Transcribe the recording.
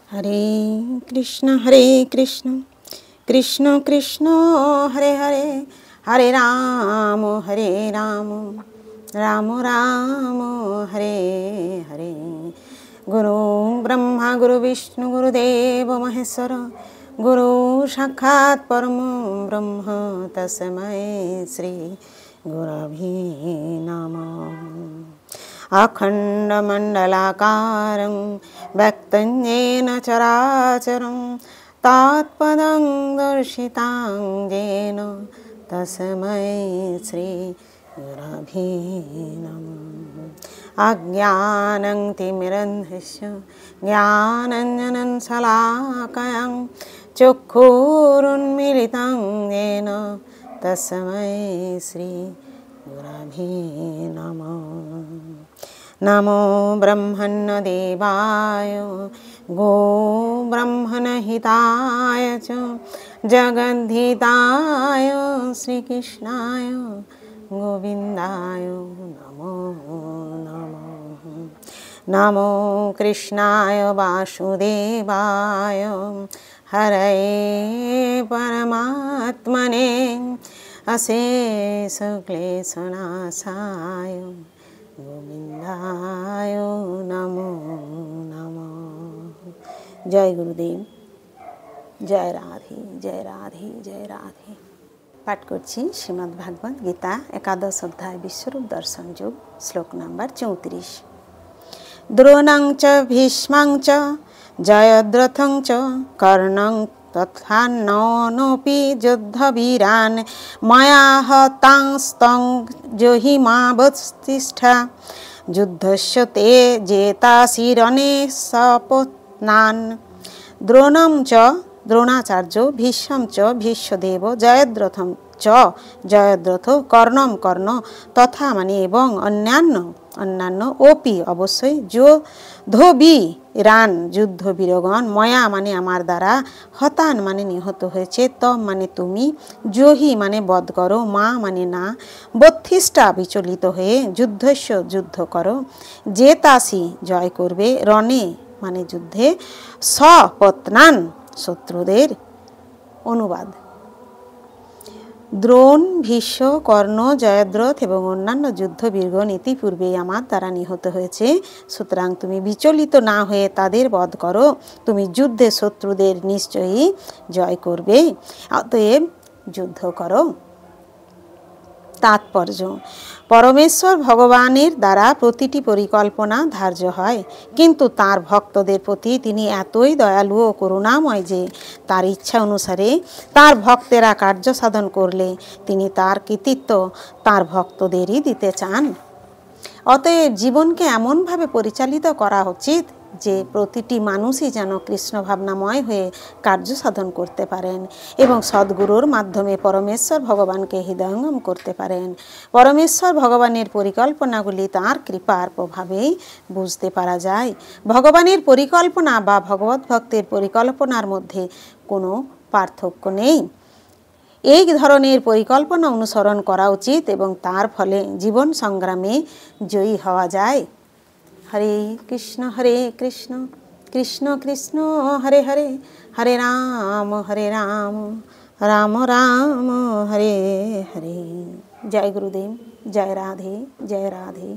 हरे कृष्ण कृष्ण कृष्ण हरे हरे, हरे राम राम राम हरे हरे। गुरु ब्रह्मा गुरु विष्णु गुरुदेव महेश्वर, गुरु साक्षात् परम ब्रह्म तस्मै श्री गुरवे नमः। अखण्डमण्डलाकारं व्यक्तं येन चराचरं तत्पदं दर्शितं येन तस्मै श्री गुरवे नमः। अज्ञानं तिमिरन्धस्य ज्ञानाञ्जनं शलाकया चक्षुरुन्मीलितं येन तस्मै श्री गुरवे नमः। नमो ब्रह्मण्यदेवाय गो ब्रह्मणहिताय च जगद्धिताय श्रीकृष्णाय गोविन्दाय नमो नमः। नमो कृष्णाय वासुदेवाय हरये परमात्मने अशेषक्लेशनाशाय गोविंदाय नमो नमः। जय गुरुदेव, जय राधे जय राधे जय राधे। पाठ करছি श्रीमद् भागवत गीता एकादश अध्याय विश्वरूप दर्शन योग श्लोक नंबर 34। द्रोणं च भीष्मं च जयद्रथं च कर्णं तथा नोऽपि युद्धवीरान् मया हतांस्तं जहिमावतिष्ठ युद्धस्य ते जेतासि रणे सपत्नान्। द्रोणं च द्रोणाचार्य, भीष्मं च भीष्मदेव, जयद्रथं च जयद्रथ, कर्णम कर्ण तथा माने एवं अन्यान्य ओपि अवश्य जो धोबीरान যুদ্ধবীরগণ ময়া মানে আমার দ্বারা, হতান মানে নিহত হয়েছে, তম মানে তুমি, জহি মানে বধ করো, মা মানে না, বত্থিষ্ঠা বিচলিত হয়ে, যুদ্ধস্য যুদ্ধ করো, জেতাসি জয় করবে, রণে মানে যুদ্ধে, সপত্নান শত্রুদের। অনুবাদ: দ্রোণ, ভীষ্ম, কর্ণ, জয়দ্রথ এবং অন্যান্য যুদ্ধবীরগণ ইতিপূর্বেই আমার দ্বারা নিহত হয়েছে, সুতরাং তুমি বিচলিত না হয়ে তাদের বধ করো, তুমি যুদ্ধে শত্রুদের নিশ্চয়ই জয় করবে, অতএব যুদ্ধ করো। তাৎপর্য: পরমেশ্বর ভগবানের দ্বারা প্রতিটি পরিকল্পনা ধার্য হয়, কিন্তু তার ভক্তদের প্রতি তিনি এতই দয়ালু ও করুণাময় যে তার ইচ্ছা অনুসারে তার ভক্তেরা কার্য সাধন করলে তিনি তার কৃতিত্ব তার ভক্তদেরই দিতে চান। অতএব জীবনকে এমনভাবে পরিচালিত করা উচিত যে প্রতিটি মানুষই যেন কৃষ্ণ ভাবনাময় হয়ে কার্য সাধন করতে পারেন এবং সদ্গুরুর মাধ্যমে পরমেশ্বর ভগবানকে হৃদয়ঙ্গম করতে পারেন। পরমেশ্বর ভগবানের পরিকল্পনাগুলি তাঁর কৃপার প্রভাবেই বুঝতে পারা যায়। ভগবানের পরিকল্পনা বা ভগবত ভক্তের পরিকল্পনার মধ্যে কোনো পার্থক্য নেই। এই ধরনের পরিকল্পনা অনুসরণ করা উচিত এবং তার ফলে জীবন সংগ্রামে জয়ী হওয়া যায়। हरे कृष्ण कृष्ण कृष्ण हरे हरे, हरे राम राम राम हरे हरे। जय गुरुदेव, जय राधे जय राधे।